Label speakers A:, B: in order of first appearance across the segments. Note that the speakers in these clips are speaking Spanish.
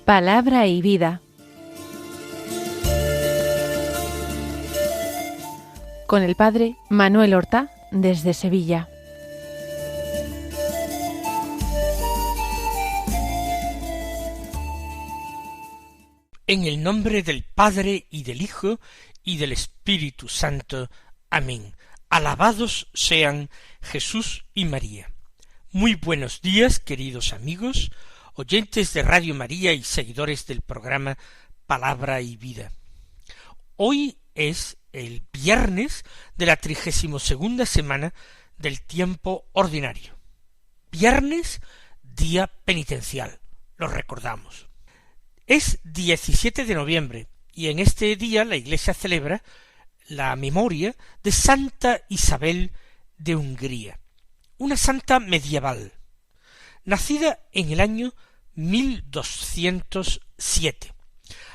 A: Palabra y vida. Con el padre Manuel Horta, desde Sevilla.
B: En el nombre del Padre, y del Hijo, y del Espíritu Santo. Amén. Alabados sean Jesús y María. Muy buenos días, queridos amigos, oyentes de Radio María y seguidores del programa Palabra y Vida. Hoy es el viernes de la 32ª semana del tiempo ordinario. Viernes, día penitencial, lo recordamos. Es 17 de noviembre y en este día la Iglesia celebra la memoria de Santa Isabel de Hungría, una santa medieval, nacida en el año 1207,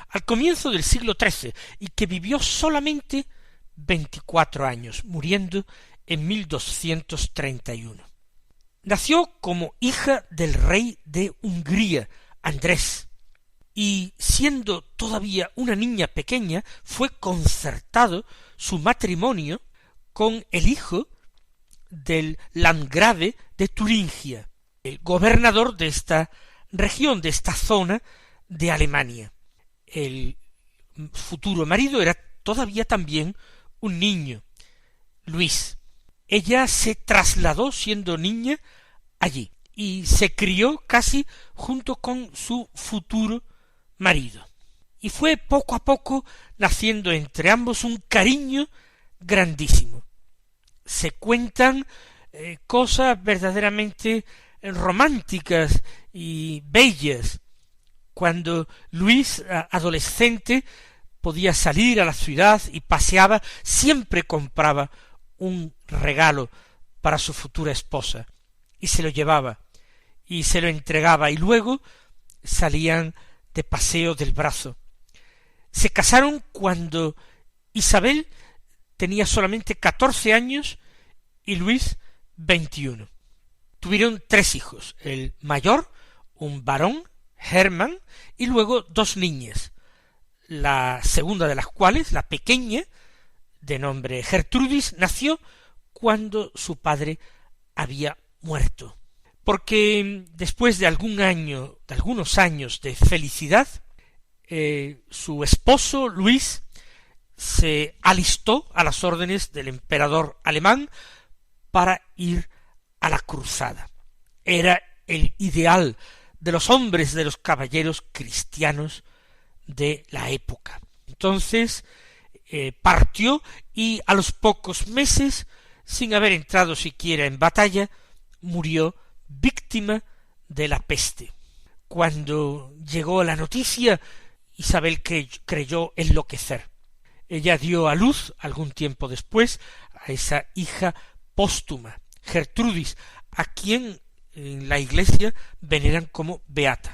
B: al comienzo del siglo XIII, y que vivió solamente 24 años, muriendo en 1231. Nació como hija del rey de Hungría, Andrés, y siendo todavía una niña pequeña, fue concertado su matrimonio con el hijo del landgrave de Turingia, el gobernador de esta región, de esta zona de Alemania. El futuro marido era todavía también un niño, Luis. Ella se trasladó siendo niña allí y se crió casi junto con su futuro marido. Y fue poco a poco naciendo entre ambos un cariño grandísimo. Se cuentan cosas verdaderamente románticas y bellas. Cuando Luis, adolescente, podía salir a la ciudad y paseaba, siempre compraba un regalo para su futura esposa y se lo llevaba y se lo entregaba, y luego salían de paseo del brazo. Se casaron cuando Isabel tenía solamente 14 años y Luis 21. Tuvieron 3 hijos, el mayor, un varón, Hermann, y luego 2 niñas, la segunda de las cuales, la pequeña, de nombre Gertrudis, nació cuando su padre había muerto, porque después de algunos años de felicidad, su esposo Luis se alistó a las órdenes del emperador alemán para ir a la cruzada. Era el ideal de los hombres, de los caballeros cristianos de la época. Entonces partió, y a los pocos meses, sin haber entrado siquiera en batalla, murió víctima de la peste. Cuando llegó la noticia, Isabel creyó enloquecer. Ella dio a luz, algún tiempo después, a esa hija póstuma, Gertrudis, a quien en la Iglesia veneran como beata.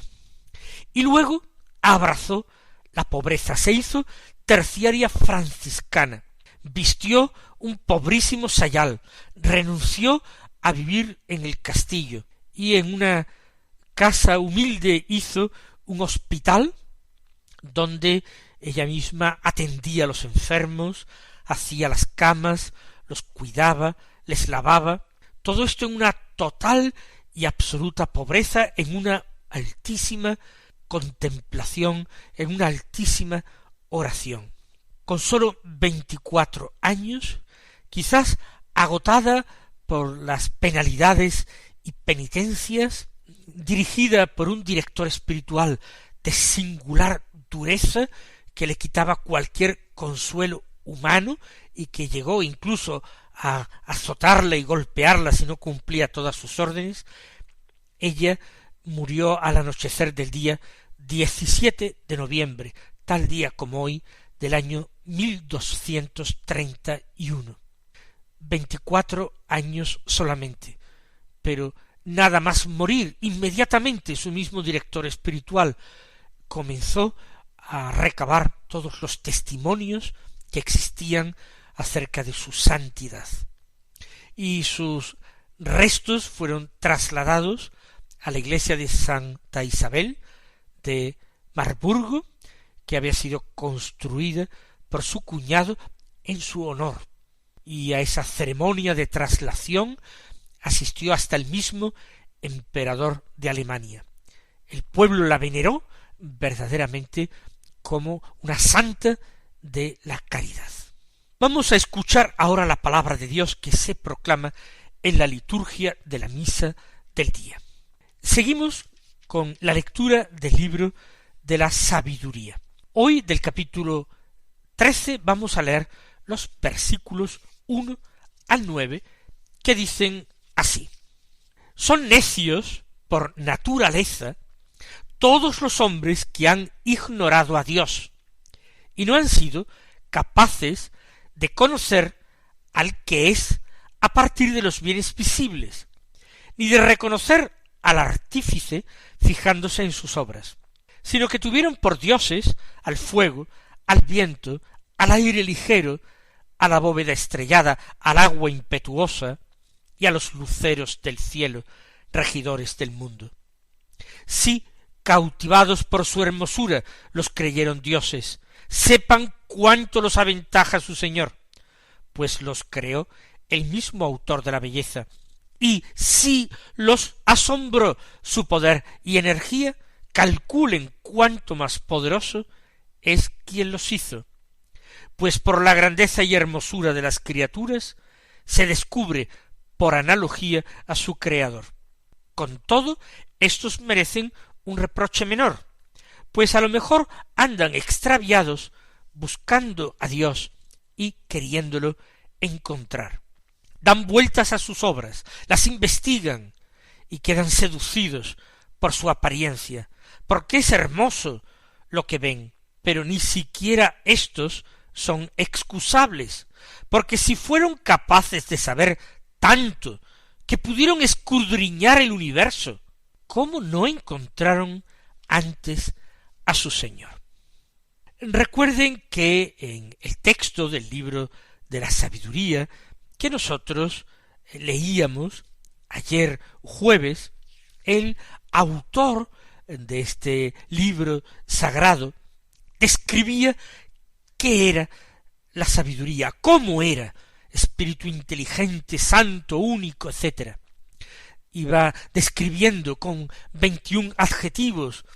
B: Y luego abrazó la pobreza, se hizo terciaria franciscana, vistió un pobrísimo sayal, renunció a vivir en el castillo y en una casa humilde hizo un hospital donde ella misma atendía a los enfermos, hacía las camas, los cuidaba, les lavaba, todo esto en una total y absoluta pobreza, en una altísima contemplación, en una altísima oración. Con sólo 24 años, quizás agotada por las penalidades y penitencias, dirigida por un director espiritual de singular dureza, que le quitaba cualquier consuelo humano y que llegó incluso a azotarla y golpearla si no cumplía todas sus órdenes, ella murió al anochecer del día 17 de noviembre, tal día como hoy, del año 1231. 24 años solamente, pero nada más morir, inmediatamente su mismo director espiritual comenzó a recabar todos los testimonios que existían acerca de su santidad, y sus restos fueron trasladados a la iglesia de Santa Isabel de Marburgo, que había sido construida por su cuñado en su honor, y a esa ceremonia de traslación asistió hasta el mismo emperador de Alemania. El pueblo la veneró verdaderamente como una santa de la caridad. Vamos a escuchar ahora la palabra de Dios que se proclama en la liturgia de la misa del día. Seguimos con la lectura del libro de la sabiduría. Hoy del capítulo 13 vamos a leer los versículos 1 al 9 que dicen así: Son necios por naturaleza todos los hombres que han ignorado a Dios y no han sido capaces de conocer al que es a partir de los bienes visibles, ni de reconocer al artífice fijándose en sus obras, sino que tuvieron por dioses al fuego, al viento, al aire ligero, a la bóveda estrellada, al agua impetuosa y a los luceros del cielo, regidores del mundo. Sí, cautivados por su hermosura, los creyeron dioses. Sepan cuánto los aventaja su Señor, pues los creó el mismo autor de la belleza. Y si los asombró su poder y energía, calculen cuánto más poderoso es quien los hizo, pues por la grandeza y hermosura de las criaturas se descubre por analogía a su Creador. Con todo, éstos merecen un reproche menor, pues a lo mejor andan extraviados buscando a Dios y queriéndolo encontrar. Dan vueltas a sus obras, las investigan y quedan seducidos por su apariencia, porque es hermoso lo que ven, pero ni siquiera éstos son excusables, porque si fueron capaces de saber tanto que pudieron escudriñar el universo, ¿cómo no encontraron antes a su Señor? Recuerden que en el texto del libro de la sabiduría que nosotros leíamos ayer jueves, el autor de este libro sagrado describía qué era la sabiduría, cómo era, espíritu inteligente, santo, único, etc. Iba describiendo con 21 adjetivos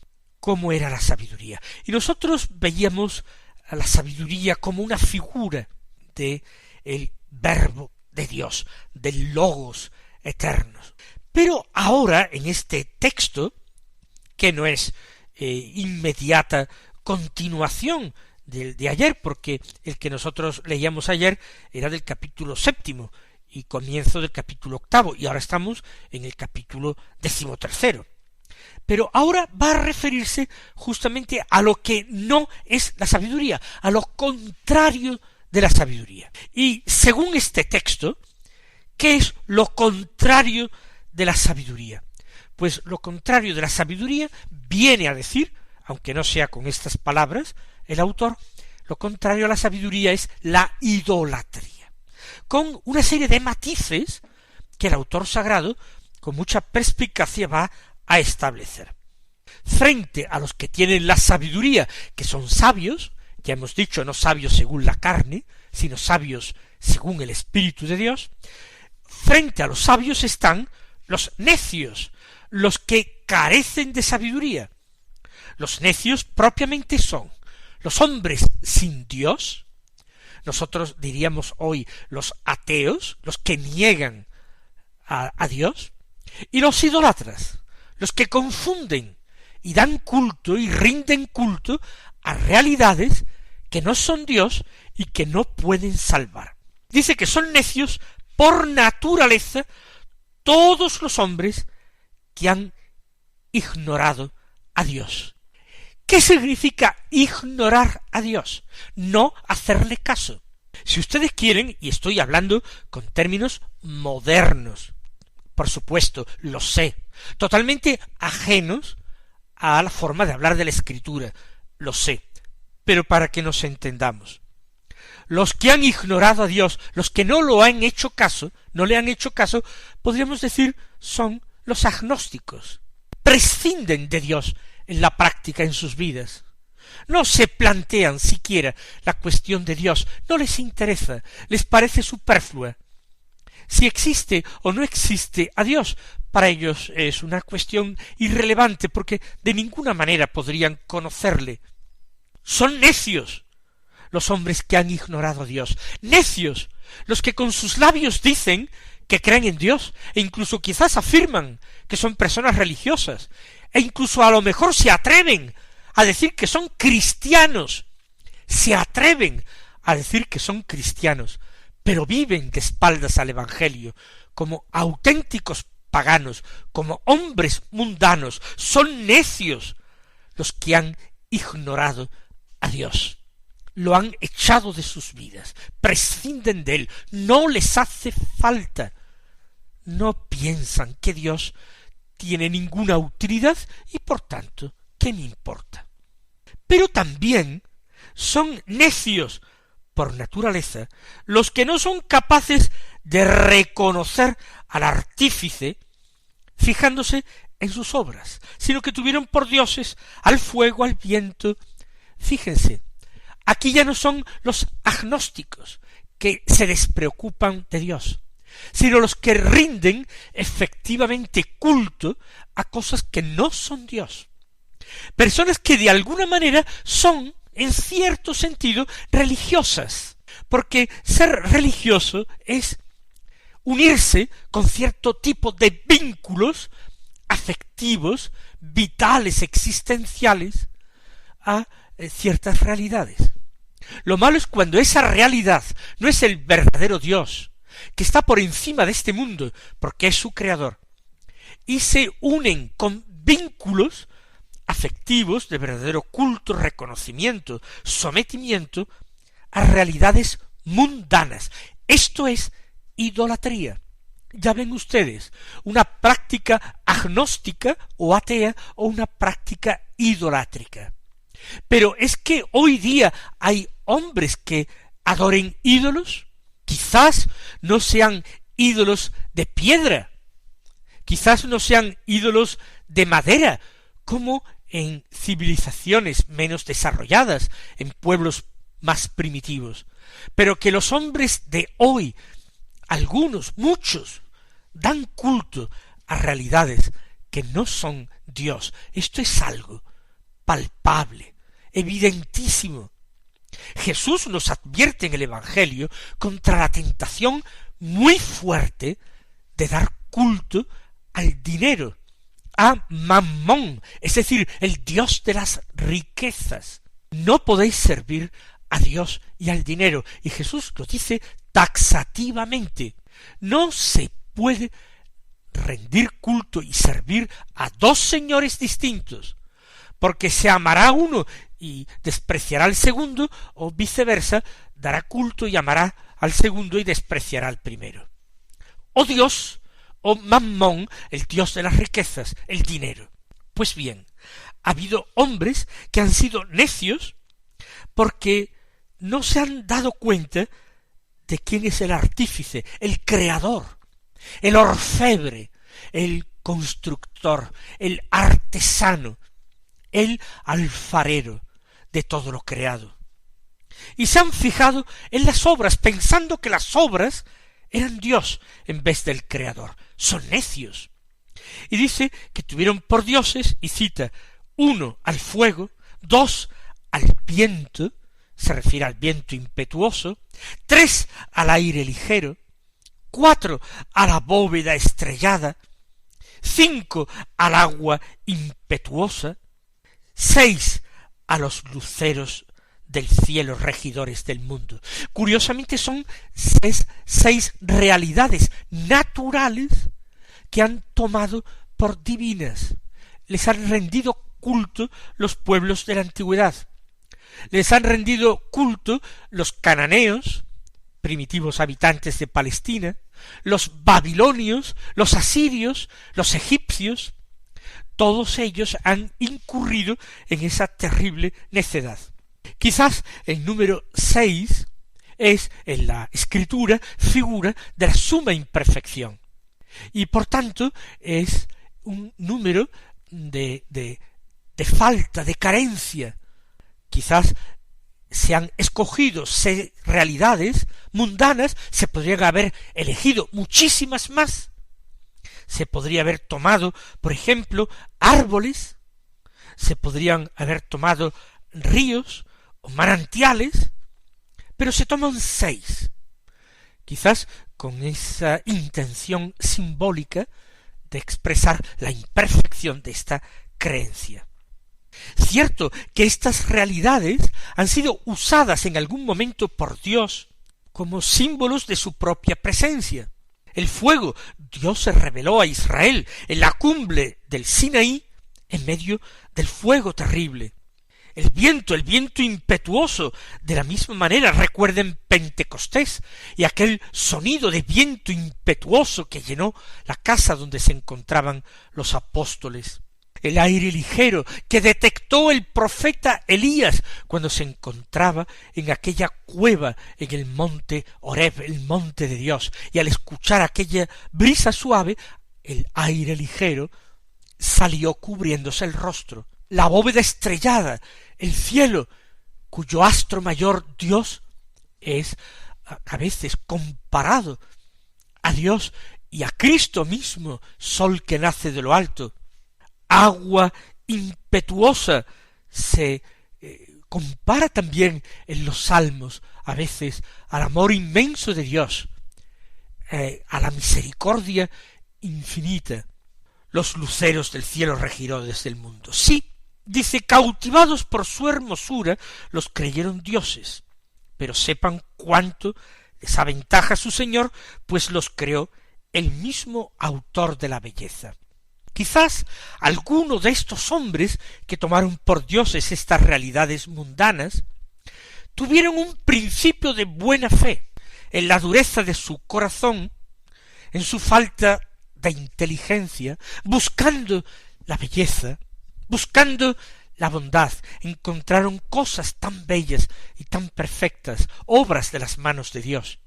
B: cómo era la sabiduría. Y nosotros veíamos a la sabiduría como una figura de el verbo de Dios, del logos eternos. Pero ahora, en este texto, que no es inmediata continuación del de ayer, porque el que nosotros leíamos ayer era del capítulo 7 y comienzo del capítulo 8, y ahora estamos en el capítulo 13. Pero ahora va a referirse justamente a lo que no es la sabiduría, a lo contrario de la sabiduría. Y según este texto, ¿qué es lo contrario de la sabiduría? Pues lo contrario de la sabiduría viene a decir, aunque no sea con estas palabras, el autor, lo contrario a la sabiduría es la idolatría, con una serie de matices que el autor sagrado, con mucha perspicacia, va a establecer. Frente a los que tienen la sabiduría, que son sabios, ya hemos dicho, no sabios según la carne, sino sabios según el Espíritu de Dios, frente a los sabios están los necios, los que carecen de sabiduría. Los necios propiamente son los hombres sin Dios, nosotros diríamos hoy los ateos, los que niegan a Dios, y los idólatras, los que confunden y dan culto y rinden culto a realidades que no son Dios y que no pueden salvar. Dice que son necios por naturaleza todos los hombres que han ignorado a Dios. ¿Qué significa ignorar a Dios? No hacerle caso. Si ustedes quieren, y estoy hablando con términos modernos, por supuesto, lo sé, totalmente ajenos a la forma de hablar de la Escritura, lo sé, pero para que nos entendamos. Los que han ignorado a Dios, los que no lo han hecho caso, no le han hecho caso, podríamos decir, son los agnósticos. Prescinden de Dios en la práctica en sus vidas. No se plantean siquiera la cuestión de Dios, no les interesa, les parece superflua. Si existe o no existe a Dios, para ellos es una cuestión irrelevante, porque de ninguna manera podrían conocerle. Son necios los hombres que han ignorado a Dios, necios los que con sus labios dicen que creen en Dios, e incluso quizás afirman que son personas religiosas, e incluso a lo mejor se atreven a decir que son cristianos, se atreven a decir que son cristianos, pero viven de espaldas al Evangelio, como auténticos paganos, como hombres mundanos. Son necios los que han ignorado a Dios, lo han echado de sus vidas, prescinden de él, no les hace falta, no piensan que Dios tiene ninguna utilidad y por tanto, ¿qué me importa? Pero también son necios por naturaleza los que no son capaces de reconocer al artífice fijándose en sus obras, sino que tuvieron por dioses al fuego, al viento. Fíjense, aquí ya no son los agnósticos que se despreocupan de Dios, sino los que rinden efectivamente culto a cosas que no son Dios. Personas que de alguna manera son, en cierto sentido, religiosas, porque ser religioso es unirse con cierto tipo de vínculos afectivos, vitales, existenciales, a ciertas realidades. Lo malo es cuando esa realidad no es el verdadero Dios, que está por encima de este mundo, porque es su creador, y se unen con vínculos afectivos de verdadero culto, reconocimiento, sometimiento a realidades mundanas. Esto es idolatría. Ya ven ustedes, una práctica agnóstica o atea o una práctica idolátrica. Pero es que hoy día hay hombres que adoren ídolos, quizás no sean ídolos de piedra, quizás no sean ídolos de madera, como en civilizaciones menos desarrolladas, en pueblos más primitivos, pero que los hombres de hoy, algunos, muchos, dan culto a realidades que no son Dios. Esto es algo palpable, evidentísimo. Jesús nos advierte en el Evangelio contra la tentación muy fuerte de dar culto al dinero, a Mammón, es decir, el Dios de las riquezas. No podéis servir a Dios y al dinero. Y Jesús lo dice taxativamente. No se puede rendir culto y servir a dos señores distintos, porque se amará a uno y despreciará al segundo, o viceversa, dará culto y amará al segundo y despreciará al primero. O Dios, o Mammón, el Dios de las riquezas, el dinero. Pues bien, ha habido hombres que han sido necios porque no se han dado cuenta de quién es el artífice, el creador, el orfebre, el constructor, el artesano, el alfarero de todo lo creado. Y se han fijado en las obras, pensando que las obras eran Dios en vez del creador. Son necios. Y dice que tuvieron por dioses, y cita, 1 al fuego, 2 al viento, se refiere al viento impetuoso, 3 al aire ligero, 4 a la bóveda estrellada, 5 al agua impetuosa, 6 a los luceros del cielo, regidores del mundo. Curiosamente son seis realidades naturales que han tomado por divinas. Les han rendido culto los pueblos de la antigüedad. Les han rendido culto los cananeos, primitivos habitantes de Palestina, los babilonios, los asirios, los egipcios. Todos ellos han incurrido en esa terrible necedad. Quizás el número 6 es, en la escritura, figura de la suma imperfección, y por tanto es un número de de falta, de carencia. Quizás se han escogido realidades mundanas, se podrían haber elegido muchísimas más. Se podría haber tomado, por ejemplo, árboles, se podrían haber tomado ríos o manantiales, pero se toman 6, quizás con esa intención simbólica de expresar la imperfección de esta creencia. Cierto que estas realidades han sido usadas en algún momento por Dios como símbolos de su propia presencia. El fuego, Dios se reveló a Israel en la cumbre del Sinaí, en medio del fuego terrible. El viento impetuoso, de la misma manera, recuerden Pentecostés y aquel sonido de viento impetuoso que llenó la casa donde se encontraban los apóstoles. El aire ligero que detectó el profeta Elías cuando se encontraba en aquella cueva en el monte Horeb, el monte de Dios, y al escuchar aquella brisa suave, el aire ligero salió cubriéndose el rostro. La bóveda estrellada, el cielo, cuyo astro mayor Dios es a veces comparado a Dios y a Cristo mismo, sol que nace de lo alto. Agua impetuosa se compara también en los salmos a veces al amor inmenso de Dios, a la misericordia infinita. Los luceros del cielo regiró desde el mundo. Sí, dice, cautivados por su hermosura, los creyeron dioses, pero sepan cuánto les aventaja su Señor, pues los creó el mismo autor de la belleza. Quizás alguno de estos hombres que tomaron por dioses estas realidades mundanas tuvieron un principio de buena fe en la dureza de su corazón, en su falta de inteligencia, buscando la belleza, buscando la bondad, encontraron cosas tan bellas y tan perfectas, obras de las manos de Dios,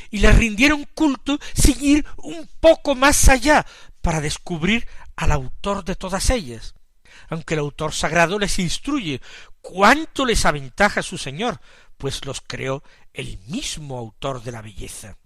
B: y le rindieron culto sin ir un poco más allá para descubrir al autor de todas ellas, aunque el autor sagrado les instruye cuánto les aventaja su Señor, pues los creó el mismo autor de la belleza.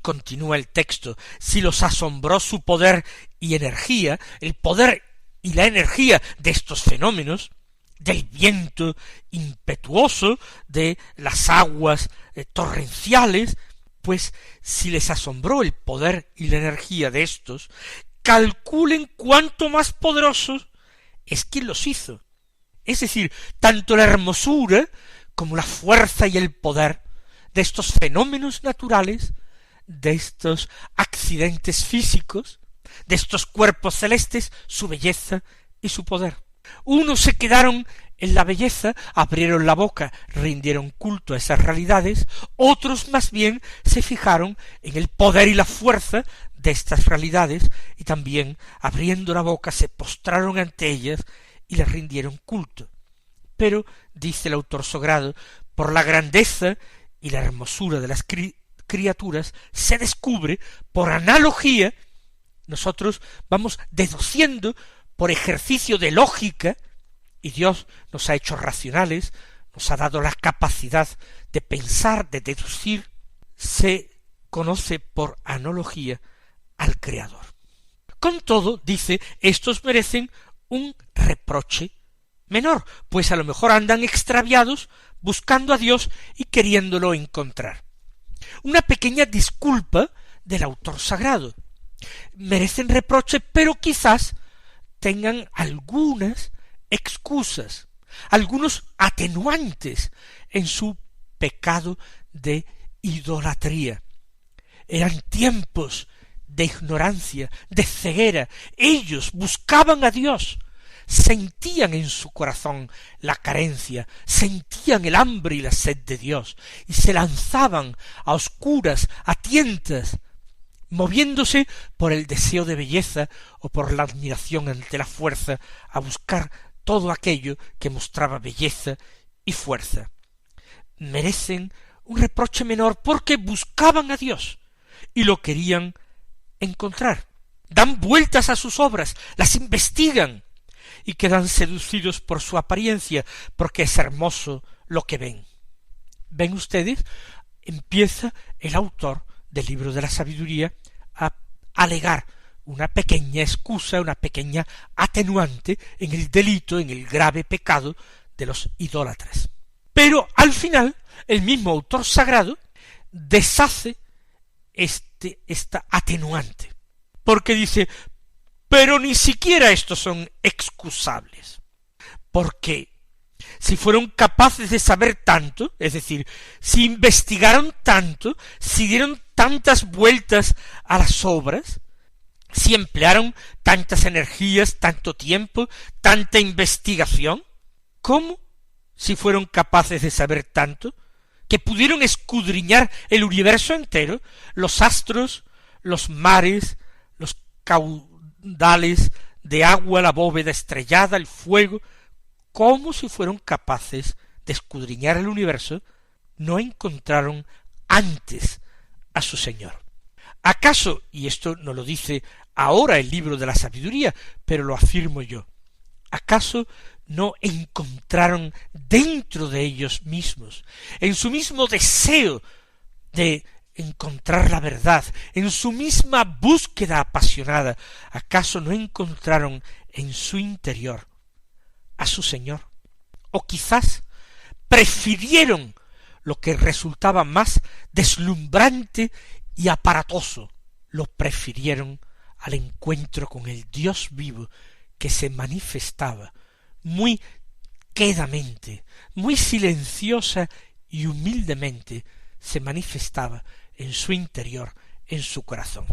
B: Continúa el texto, si los asombró su poder y energía, el poder y la energía de estos fenómenos, del viento impetuoso, de las aguas torrenciales, pues si les asombró el poder y la energía de estos, calculen cuánto más poderosos es quien los hizo. Es decir, tanto la hermosura como la fuerza y el poder de estos fenómenos naturales, de estos accidentes físicos, de estos cuerpos celestes, su belleza y su poder. Unos se quedaron en la belleza, abrieron la boca, rindieron culto a esas realidades, otros más bien se fijaron en el poder y la fuerza de estas realidades, y también, abriendo la boca, se postraron ante ellas y les rindieron culto. Pero, dice el autor sagrado, por la grandeza y la hermosura de las criaturas se descubre, por analogía, nosotros vamos deduciendo por ejercicio de lógica, y Dios nos ha hecho racionales, nos ha dado la capacidad de pensar, de deducir, se conoce por analogía al Creador. Con todo, dice, estos merecen un reproche menor, pues a lo mejor andan extraviados buscando a Dios y queriéndolo encontrar. Una pequeña disculpa del autor sagrado. Merecen reproche, pero quizás tengan algunas excusas, algunos atenuantes en su pecado de idolatría. Eran tiempos de ignorancia, de ceguera. Ellos buscaban a Dios, sentían en su corazón la carencia, sentían el hambre y la sed de Dios, y se lanzaban a oscuras, a tientas, moviéndose por el deseo de belleza o por la admiración ante la fuerza, a buscar todo aquello que mostraba belleza y fuerza. Merecen un reproche menor porque buscaban a Dios y lo querían encontrar. Dan vueltas a sus obras, las investigan y quedan seducidos por su apariencia, porque es hermoso lo que ven. ¿Ven ustedes? Empieza el autor del libro de la sabiduría a alegar una pequeña excusa, una pequeña atenuante en el delito, en el grave pecado de los idólatras. Pero al final, el mismo autor sagrado deshace esta atenuante, porque dice, pero ni siquiera estos son excusables, porque si fueron capaces de saber tanto, es decir, si investigaron tanto, si dieron tantas vueltas a las obras, si emplearon tantas energías, tanto tiempo, tanta investigación, ¿cómo, si fueron capaces de saber tanto, que pudieron escudriñar el universo entero, los astros, los mares, los caudales de agua, la bóveda estrellada, el fuego, cómo si fueron capaces de escudriñar el universo, no encontraron antes a su Señor? ¿Acaso, y esto no lo dice ahora el libro de la sabiduría, pero lo afirmo yo, acaso no encontraron dentro de ellos mismos, en su mismo deseo de encontrar la verdad, en su misma búsqueda apasionada, acaso no encontraron en su interior a su Señor? O quizás prefirieron lo que resultaba más deslumbrante y aparatoso, lo prefirieron al encuentro con el Dios vivo que se manifestaba muy quedamente, muy silenciosa y humildemente se manifestaba en su interior, en su corazón.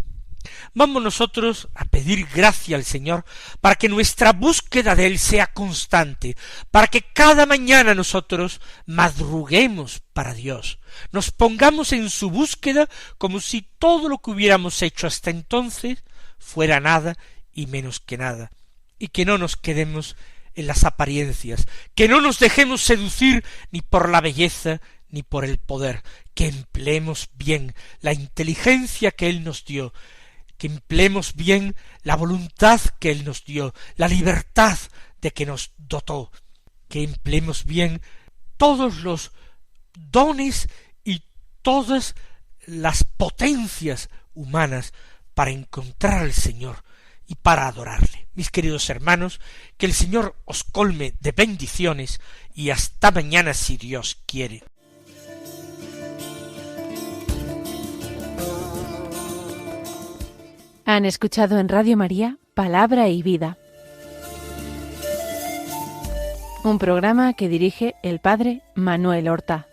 B: Vamos nosotros a pedir gracia al Señor para que nuestra búsqueda de Él sea constante, para que cada mañana nosotros madruguemos para Dios, nos pongamos en su búsqueda como si todo lo que hubiéramos hecho hasta entonces fuera nada y menos que nada, y que no nos quedemos en las apariencias, que no nos dejemos seducir ni por la belleza ni por el poder, que empleemos bien la inteligencia que Él nos dio, que empleemos bien la voluntad que Él nos dio, la libertad de que nos dotó, que empleemos bien todos los dones y todas las potencias humanas para encontrar al Señor y para adorarle. Mis queridos hermanos, que el Señor os colme de bendiciones y hasta mañana si Dios quiere.
A: Han escuchado en Radio María Palabra y Vida, un programa que dirige el Padre Manuel Horta.